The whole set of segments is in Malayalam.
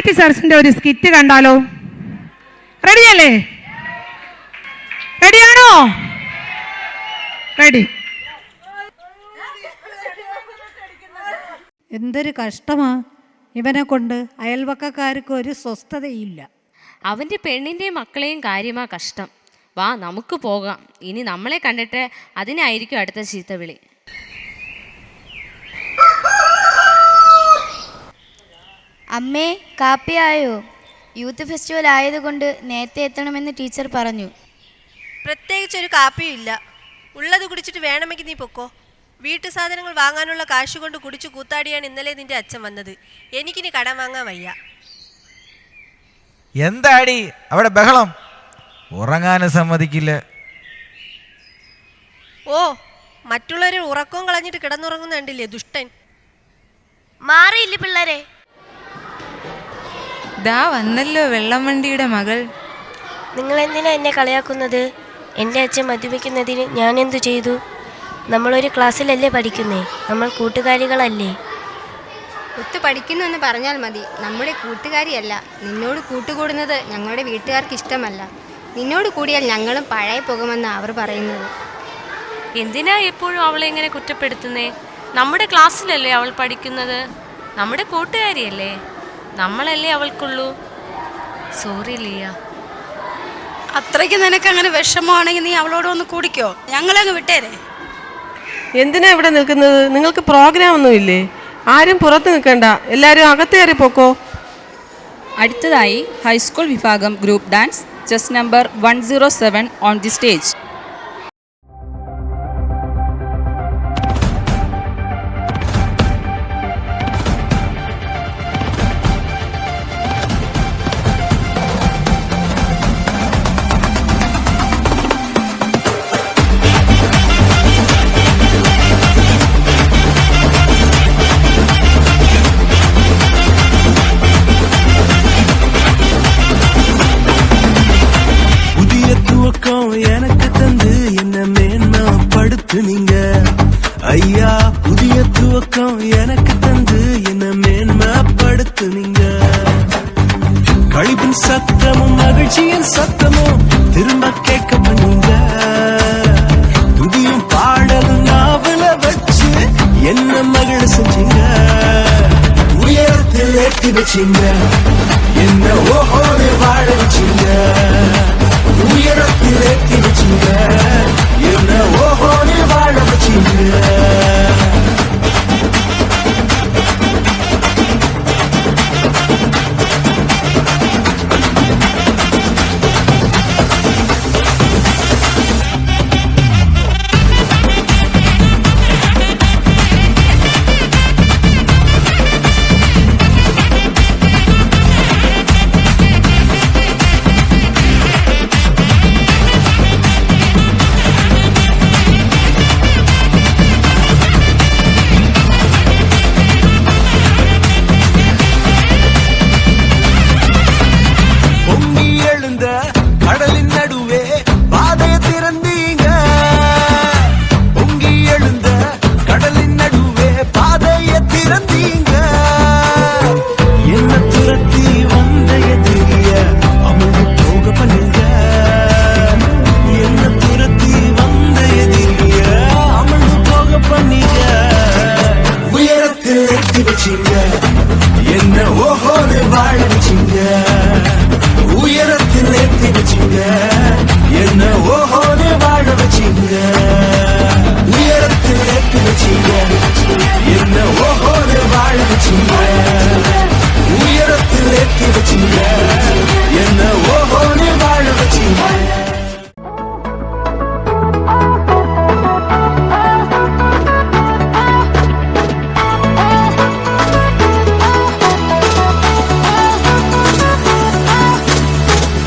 വൈറ്റ് സർസിന്റെ ഒരു സ്കിറ്റ് കണ്ടാലോ? റെഡിയല്ലേ? റെഡിയാണോ? റെഡി. എന്തൊരു കഷ്ടമാ ഇവനെ കൊണ്ട്. അയൽവക്കക്കാർക്ക് ഒരു സ്വസ്ഥതയില്ല. അവൻ്റെ പെണ്ണിൻ്റെയും മക്കളെയും കാര്യമാ കഷ്ടം. വാ നമുക്ക് പോകാം. ഇനി നമ്മളെ കണ്ടിട്ട് അതിനായിരിക്കും അടുത്ത ചീത്തവിളി. അമ്മേ, കാപ്പിയായോ? യൂത്ത് ഫെസ്റ്റിവൽ ആയതുകൊണ്ട് നേരത്തെ എത്തണമെന്ന് ടീച്ചർ പറഞ്ഞു. പ്രത്യേകിച്ചൊരു കാപ്പിയും ഇല്ല. ഉള്ളത് കുടിച്ചിട്ട് വേണമെങ്കിൽ നീ പൊക്കോ. വീട്ടു സാധനങ്ങൾ വാങ്ങാനുള്ള കാശ് കൊണ്ട് കുടിച്ചു കൂത്താടിയാണ് ഇന്നലെ നിന്റെ അച്ഛൻ വന്നത്. എനിക്കിനി കടം വാങ്ങാൻ വയ്യ. എന്താടി അവിടെ ബഹളം? ഉറങ്ങാനും സമ്മതിക്കില്ല. ഓ, മറ്റുള്ളവരെ ഉറക്കവും കളഞ്ഞിട്ട് കിടന്നുറങ്ങുന്ന കണ്ടില്ലേ ദുഷ്ടൻ. മാറിയില്ല പിള്ളേരെ. ദാ വന്നല്ലോ വെള്ളം വണ്ടിയുടെ മകൾ. നിങ്ങൾ എന്തിനാ എന്നെ കളിയാക്കുന്നത്? എൻ്റെ അച്ഛൻ മദ്യപിക്കുന്നതിന് ഞാൻ എന്തു ചെയ്തു? നമ്മളൊരു ക്ലാസ്സിലല്ലേ പഠിക്കുന്നേ, നമ്മൾ കൂട്ടുകാരികളല്ലേ. ഒത്തു പഠിക്കുന്നു എന്ന് പറഞ്ഞാൽ മതി. നമ്മുടെ കൂട്ടുകാരിയല്ല. നിന്നോട് കൂട്ടുകൂടുന്നത് ഞങ്ങളുടെ വീട്ടുകാർക്ക് ഇഷ്ടമല്ല. നിന്നോട് കൂടിയാൽ ഞങ്ങളും പഴയ പോകുമെന്ന് അവർ പറയുന്നത്. എന്തിനാ എപ്പോഴും അവളെ ഇങ്ങനെ കുറ്റപ്പെടുത്തുന്നേ? നമ്മുടെ ക്ലാസ്സിലല്ലേ അവൾ പഠിക്കുന്നത്, നമ്മുടെ കൂട്ടുകാരിയല്ലേ, നമ്മളല്ലേ അവൾക്കുള്ളൂ. സോറി ലിയ. അത്രയ്ക്ക് നിനക്ക് അങ്ങനെ വിഷമമാണെങ്കിൽ നീ അവളോട് ഒന്ന് കൂടിക്കോ, ഞങ്ങളങ്ങ് വിട്ടേരെ. എന്തിനാ ഇവിടെ നിൽക്കുന്നത്? നിങ്ങൾക്ക് പ്രോഗ്രാം ഒന്നും ഇല്ലേ? ആരും പുറത്ത് നിൽക്കണ്ട, എല്ലാവരും അകത്തേറി പോക്കോ. അടുത്തതായി ഹൈസ്കൂൾ വിഭാഗം group dance chess number 107 on the stage. எனக்கு தந்து என்ன மேன்மைப்படுத்துனீங்க ஐயா. புதிய துவக்கம் எனக்கு தந்து என்ன மேன்மைப்படுத்துனீங்க. கழிப்பின் சத்தமும் மகிழ்ச்சியின் சத்தமும் திரும்ப கேட்க பண்ணீங்க. துதியும் பாடலும் நாவல வச்சு என்ன மகிழ செஞ்சீங்க. உயரத்தில் ஏற்றி வச்சீங்க, என்ன ஓஹோடு வாழ வச்சீங்க. உயரத்தில் ஏற்றி வச்சீங்க, என்ன ஓஹோடு வாழ வச்சீங்க. என்ன ஓஹோடு வாழ வச்சீங்க. உயரத்தில் ஏற்றி வச்சீங்க, என்ன ஓஹோடு வாழ வச்சீங்க. உயரத்தில் ஏற்றி வச்சீங்க, என்ன ஓஹோடு வாழ வச்சீங்க. உயரத்தில் ஏற்றி வச்சீங்க, என்ன ஓஹோடு வாழ வச்சீங்க.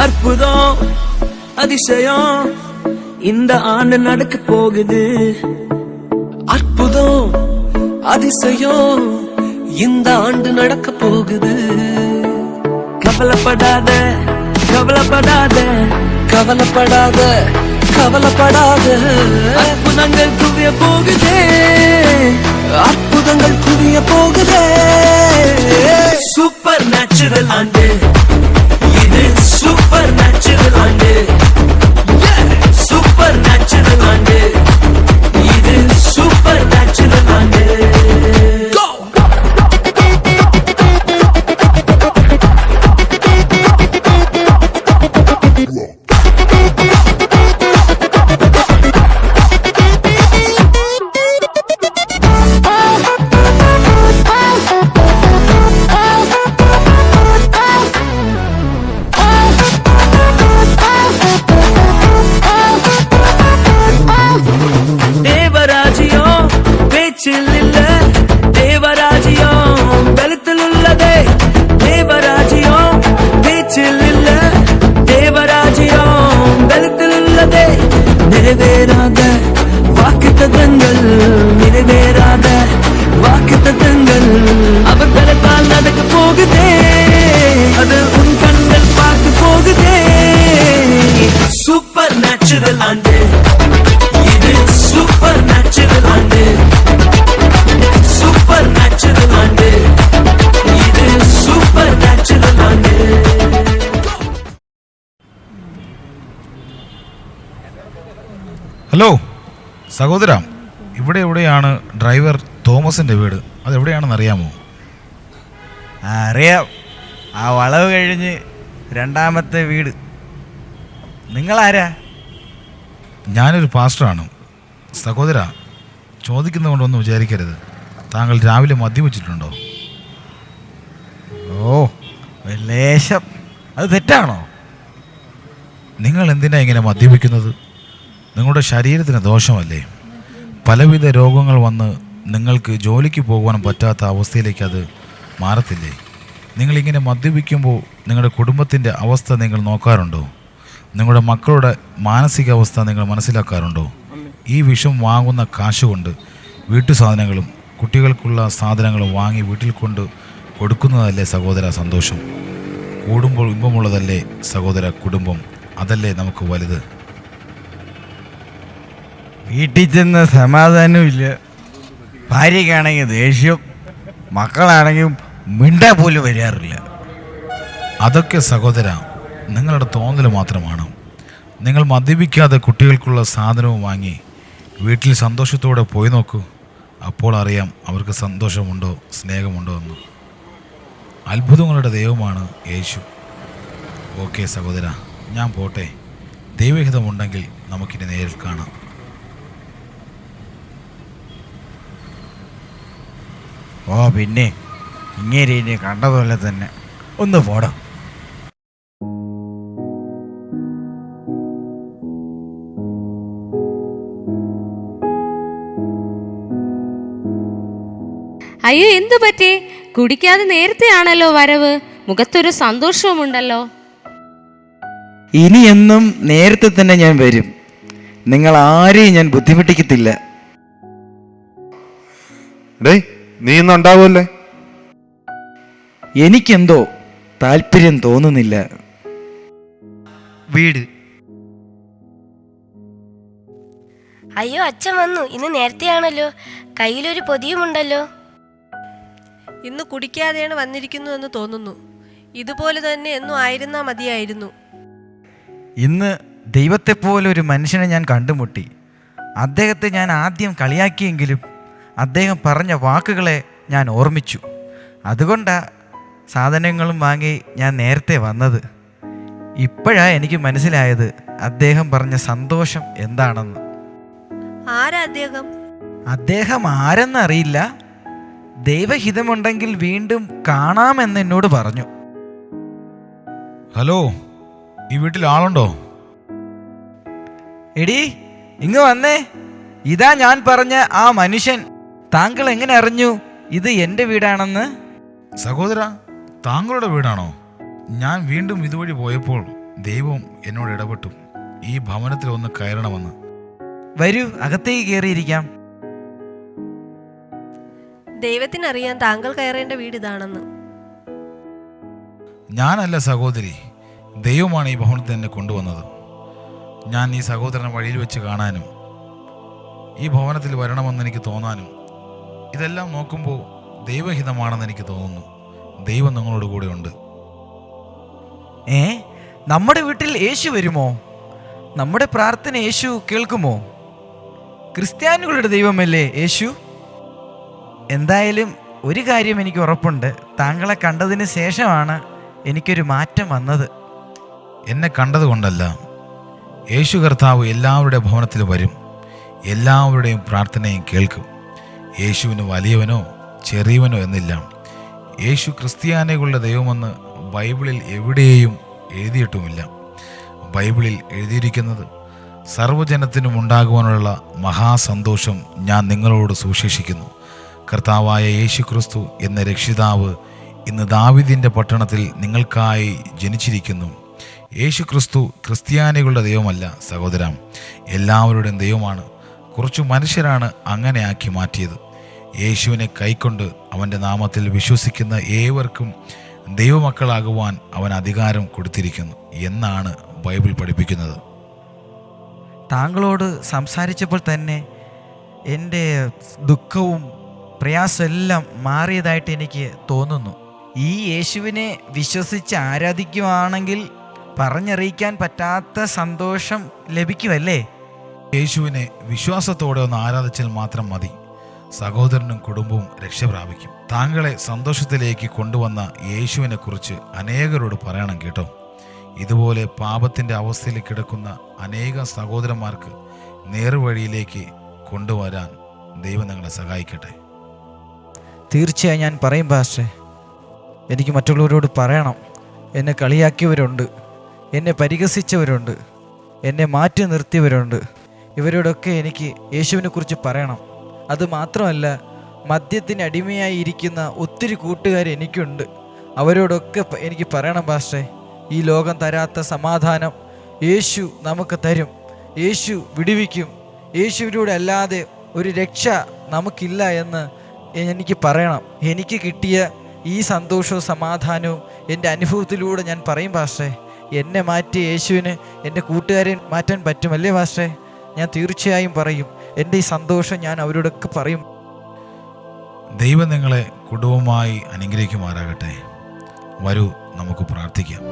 அற்புதம் அதிசயம் இந்த ஆண்டு நடக்க போகுது. அற்புதம் அதிசயம் இந்த ஆண்டு நடக்க போகுது. கவலைப்படாத கவலைப்படாத கவலைப்படாத கவலைப்படாத. அற்புதங்கள் குவிய போகுதே, அற்புதங்கள் குவிய போகுதே. சூப்பர் நேச்சுரல் தேவராஜ்யம் வெளுத்தில் உள்ளதே தேவராஜ்யம் பீச்சில் இல்ல தேவராஜ்யம் வெளுத்தில் உள்ளதே நிறைவேறாத வாக்குத்தத்தங்கள் நிறைவேறாத வாக்குத்தத்தங்கள் அவர் பிறப்பால் நடக்க போகுதே அது உன் கண்கள் பார்த்து போகுதே சூப்பர் நேச்சுரல் ஆண்டு இது சூப்பர் நேச்சுரல் ஆண்டு சூப்பர் நேச்சுரல் ஆண்டு இது சூப்பர் நேச்சுரல் ஆண்டு ഹലോ സഹോദര, എവിടെയാണ് ഡ്രൈവർ തോമസിൻ്റെ വീട്? അതെവിടെയാണെന്ന് അറിയാമോ? അറിയാം, ആ വളവ് കഴിഞ്ഞ് രണ്ടാമത്തെ വീട്. നിങ്ങളാരാ? ഞാനൊരു പാസ്റ്ററാണ്. സഹോദര, ചോദിക്കുന്നതുകൊണ്ടൊന്നും വിചാരിക്കരുത്. താങ്കൾ രാവിലെ മദ്യപിച്ചിട്ടുണ്ടോ? ഓ, ലേശം. അത് തെറ്റാണോ? നിങ്ങൾ എന്തിനാ ഇങ്ങനെ മദ്യപിക്കുന്നത്? നിങ്ങളുടെ ശരീരത്തിന് ദോഷമല്ലേ? പലവിധ രോഗങ്ങൾ വന്ന് നിങ്ങൾക്ക് ജോലിക്ക് പോകുവാൻ പറ്റാത്ത അവസ്ഥയിലേക്ക് അത് മാറത്തില്ലേ? നിങ്ങളിങ്ങനെ മദ്യപിക്കുമ്പോൾ നിങ്ങളുടെ കുടുംബത്തിൻ്റെ അവസ്ഥ നിങ്ങൾ നോക്കാറുണ്ടോ? നിങ്ങളുടെ മക്കളുടെ മാനസികാവസ്ഥ നിങ്ങൾ മനസ്സിലാക്കാറുണ്ടോ? ഈ വിഷം വാങ്ങുന്ന കാശ് കൊണ്ട് വീട്ടു സാധനങ്ങളും കുട്ടികൾക്കുള്ള സാധനങ്ങളും വാങ്ങി വീട്ടിൽ കൊണ്ട് കൊടുക്കുന്നതല്ലേ സഹോദര സന്തോഷം? കൂടുമ്പോൾ ഇമ്പമുള്ളതല്ലേ സഹോദര കുടുംബം? അതല്ലേ നമുക്ക് വലുത്. വീട്ടിൽ ചെന്ന് സമാധാനമില്ല, ഭാര്യയ്ക്കാണെങ്കിൽ ദേഷ്യം, മക്കളാണെങ്കിൽ മിണ്ടാ പോലും വരാറില്ല. അതൊക്കെ സഹോദര നിങ്ങളുടെ തോന്നൽ മാത്രമാണ്. നിങ്ങൾ മദ്യപിക്കാതെ കുട്ടികൾക്കുള്ള സാധനവും വാങ്ങി വീട്ടിൽ സന്തോഷത്തോടെ പോയി നോക്കൂ. അപ്പോൾ അറിയാം അവർക്ക് സന്തോഷമുണ്ടോ സ്നേഹമുണ്ടോ എന്ന്. അത്ഭുതങ്ങളുടെ ദൈവമാണ് യേശു. ഓക്കെ സഹോദര, ഞാൻ പോട്ടെ. ദൈവഹിതമുണ്ടെങ്കിൽ നമുക്കിനി നേരിൽ കാണാം. ഓ പിന്നെ ഇങ്ങനെ ഇനി കണ്ടതുപോലെ തന്നെ ഒന്ന് പോടാ. അയ്യോ, എന്തു പറ്റി? കുടിക്കാതെ നേരത്തെയാണല്ലോ വരവ്. മുഖത്തൊരു സന്തോഷവുമുണ്ടല്ലോ. ഇനി എന്നും നേരത്തെ തന്നെ ഞാൻ വരും. നിങ്ങൾ ആരെയും ഞാൻ ബുദ്ധിമുട്ടിക്കത്തില്ല. നീ ഇന്നുണ്ടാവുമല്ലേ? എനിക്കെന്തോ താല്പര്യം തോന്നുന്നില്ല. വീട്. അയ്യോ, അച്ഛൻ വന്നു. ഇന്ന് നേരത്തെയാണല്ലോ. കയ്യിലൊരു പൊതിയുമുണ്ടല്ലോ. ഇന്ന് കുടിക്കാതെയാണ് വന്നിരിക്കുന്നുവെന്ന് തോന്നുന്നു. ഇതുപോലെ തന്നെ എന്നും ആയിരുന്നാ മതിയായിരുന്നു. ഇന്ന് ദൈവത്തെപ്പോലെ ഒരു മനുഷ്യനെ ഞാൻ കണ്ടുമുട്ടി. അദ്ദേഹത്തെ ഞാൻ ആദ്യം കളിയാക്കിയെങ്കിലും അദ്ദേഹം പറഞ്ഞ വാക്കുകളെ ഞാൻ ഓർമ്മിച്ചു. അതുകൊണ്ടാണ് സാധനങ്ങളും വാങ്ങി ഞാൻ നേരത്തെ വന്നത്. ഇപ്പോഴാണ് എനിക്ക് മനസ്സിലായത് അദ്ദേഹം പറഞ്ഞ സന്തോഷം എന്താണെന്ന്. ആരാ അദ്ദേഹം? അദ്ദേഹം ആരെന്നറിയില്ല. ദൈവഹിതമുണ്ടെങ്കിൽ വീണ്ടും കാണാമെന്ന് എന്നോട് പറഞ്ഞു. ഹലോ, ഈ വീട്ടിൽ ആളുണ്ടോ? എടീ, ഇങ്ങ് വന്നേ. ഇതാ ഞാൻ പറഞ്ഞ ആ മനുഷ്യൻ. താങ്കൾ എങ്ങനെ അറിഞ്ഞു ഇത് എൻ്റെ വീടാണെന്ന്? സഹോദര, താങ്കളുടെ വീടാണോ? ഞാൻ വീണ്ടും ഇതുവഴി പോയപ്പോൾ ദൈവം എന്നോട് ഇടപെട്ടു, ഈ ഭവനത്തിൽ ഒന്ന് കയറണമെന്ന്. വരൂ, അകത്തേക്ക് കയറിയിരിക്കാം. ദൈവത്തിനറിയാൻ താങ്കൾ കയറേണ്ട വീട് ഇതാണെന്ന്. ഞാനല്ല സഹോദരി, ദൈവമാണ് ഈ ഭവനത്തിൽ എന്നെ കൊണ്ടുവന്നത്. ഞാൻ ഈ സഹോദരനെ വഴിയിൽ വെച്ച് കാണാനും ഈ ഭവനത്തിൽ വരണമെന്ന് എനിക്ക് തോന്നാനും ഇതെല്ലാം നോക്കുമ്പോൾ ദൈവഹിതമാണെന്ന് എനിക്ക് തോന്നുന്നു. ദൈവം നിങ്ങളോട് കൂടെ ഉണ്ട്. നമ്മുടെ വീട്ടിൽ യേശു വരുമോ? നമ്മുടെ പ്രാർത്ഥന യേശു കേൾക്കുമോ? ക്രിസ്ത്യാനികളുടെ ദൈവമല്ലേ യേശു? എന്തായാലും ഒരു കാര്യം എനിക്ക് ഉറപ്പുണ്ട്, താങ്കളെ കണ്ടതിന് ശേഷമാണ് എനിക്കൊരു മാറ്റം വന്നത്. എന്നെ കണ്ടതുകൊണ്ടല്ല, യേശു കർത്താവ് എല്ലാവരുടെ ഭവനത്തിൽ വരും, എല്ലാവരുടെയും പ്രാർത്ഥനയും കേൾക്കും. യേശുവിന് വലിയവനോ ചെറിയവനോ എന്നില്ല. യേശു ക്രിസ്ത്യാനികളുടെ ദൈവമെന്ന് ബൈബിളിൽ എവിടെയും എഴുതിയിട്ടുമില്ല. ബൈബിളിൽ എഴുതിയിരിക്കുന്നത് സർവ്വജനത്തിനും ഉണ്ടാകുവാനുള്ള മഹാസന്തോഷം ഞാൻ നിങ്ങളോട് സുവിശേഷിക്കുന്നു. കർത്താവായ യേശു ക്രിസ്തു എന്ന രക്ഷിതാവ് ഇന്ന് ദാവീദിൻ്റെ പട്ടണത്തിൽ നിങ്ങൾക്കായി ജനിച്ചിരിക്കുന്നു. യേശു ക്രിസ്തു ക്രിസ്ത്യാനികളുടെ ദൈവമല്ല സഹോദര, എല്ലാവരുടെയും ദൈവമാണ്. കുറച്ചു മനുഷ്യരാണ് അങ്ങനെ ആക്കി മാറ്റിയത്. യേശുവിനെ കൈക്കൊണ്ട് അവൻ്റെ നാമത്തിൽ വിശ്വസിക്കുന്ന ഏവർക്കും ദൈവമക്കളാകുവാൻ അവൻ അധികാരം കൊടുത്തിരിക്കുന്നു എന്നാണ് ബൈബിൾ പഠിപ്പിക്കുന്നത്. താങ്കളോട് സംസാരിച്ചപ്പോൾ തന്നെ എൻ്റെ ദുഃഖവും പ്രയാസവും എല്ലാം മാറിയതായിട്ട് എനിക്ക് തോന്നുന്നു. ഈ യേശുവിനെ വിശ്വസിച്ച് ആരാധിക്കുവാണെങ്കിൽ പറഞ്ഞറിയിക്കാൻ പറ്റാത്ത സന്തോഷം ലഭിക്കുമല്ലേ? യേശുവിനെ വിശ്വാസത്തോടെ ഒന്ന് ആരാധിച്ചാൽ മാത്രം മതി. സഹോദരനും കുടുംബവും രക്ഷപ്രാപിക്കും. താങ്കളെ സന്തോഷത്തിലേക്ക് കൊണ്ടുവന്ന യേശുവിനെ കുറിച്ച് അനേകരോട് പറയണം കേട്ടോ. ഇതുപോലെ പാപത്തിൻ്റെ അവസ്ഥയിൽ കിടക്കുന്ന അനേകം സഹോദരന്മാർക്ക് നേർവഴിയിലേക്ക് കൊണ്ടുവരാൻ ദൈവം നിങ്ങളെ സഹായിക്കട്ടെ. തീർച്ചയായും ഞാൻ പറയും പാസ്റ്റേ. എനിക്ക് മറ്റുള്ളവരോട് പറയണം. എന്നെ കളിയാക്കിയവരുണ്ട്, എന്നെ പരിഹസിച്ചവരുണ്ട്, എന്നെ മാറ്റി നിർത്തിയവരുണ്ട്. ഇവരോടൊക്കെ എനിക്ക് യേശുവിനെ കുറിച്ച് പറയണം. അതുമാത്രമല്ല, മദ്യത്തിന് അടിമയായി ഇരിക്കുന്ന ഒത്തിരി കൂട്ടുകാർ എനിക്കുണ്ട്. അവരോടൊക്കെ എനിക്ക് പറയണം പാസ്റ്റേ, ഈ ലോകം തരാത്ത സമാധാനം യേശു നമുക്ക് തരും. യേശു വിടുവിക്കും. യേശുവിലൂടെ അല്ലാതെ ഒരു രക്ഷ നമുക്കില്ല എന്ന് എനിക്ക് പറയണം. എനിക്ക് കിട്ടിയ ഈ സന്തോഷവും സമാധാനവും എൻ്റെ അനുഭവത്തിലൂടെ ഞാൻ പറയും പാസ്റ്റേ. എന്നെ മാറ്റിയ യേശുവിന് എൻ്റെ കൂട്ടുകാരെ മാറ്റാൻ പറ്റുമല്ലേ പാസ്റ്റേ? ഞാൻ തീർച്ചയായും പറയും. എൻ്റെ ഈ സന്തോഷം ഞാൻ അവരോടൊക്കെ പറയും. ദൈവം നിങ്ങളെ കുടുംബമായി അനുഗ്രഹിക്കുമാറാകട്ടെ. വരൂ, നമുക്ക് പ്രാർത്ഥിക്കാം.